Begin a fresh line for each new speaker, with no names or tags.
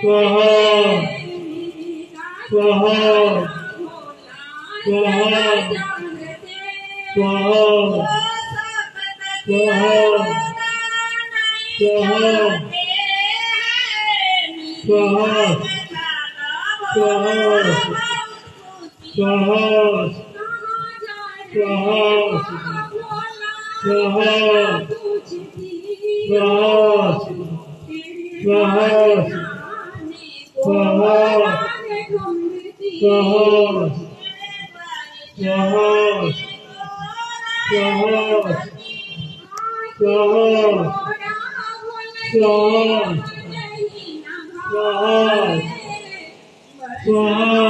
स्वाहा स्वाहा स्वाहा स्वाहा स्वाहा स्वाहा स्वाहा स्वाहा स्वाहा स्वाहा स्वाहा स्वाहा स्वाहा स्वाहा स्वाहा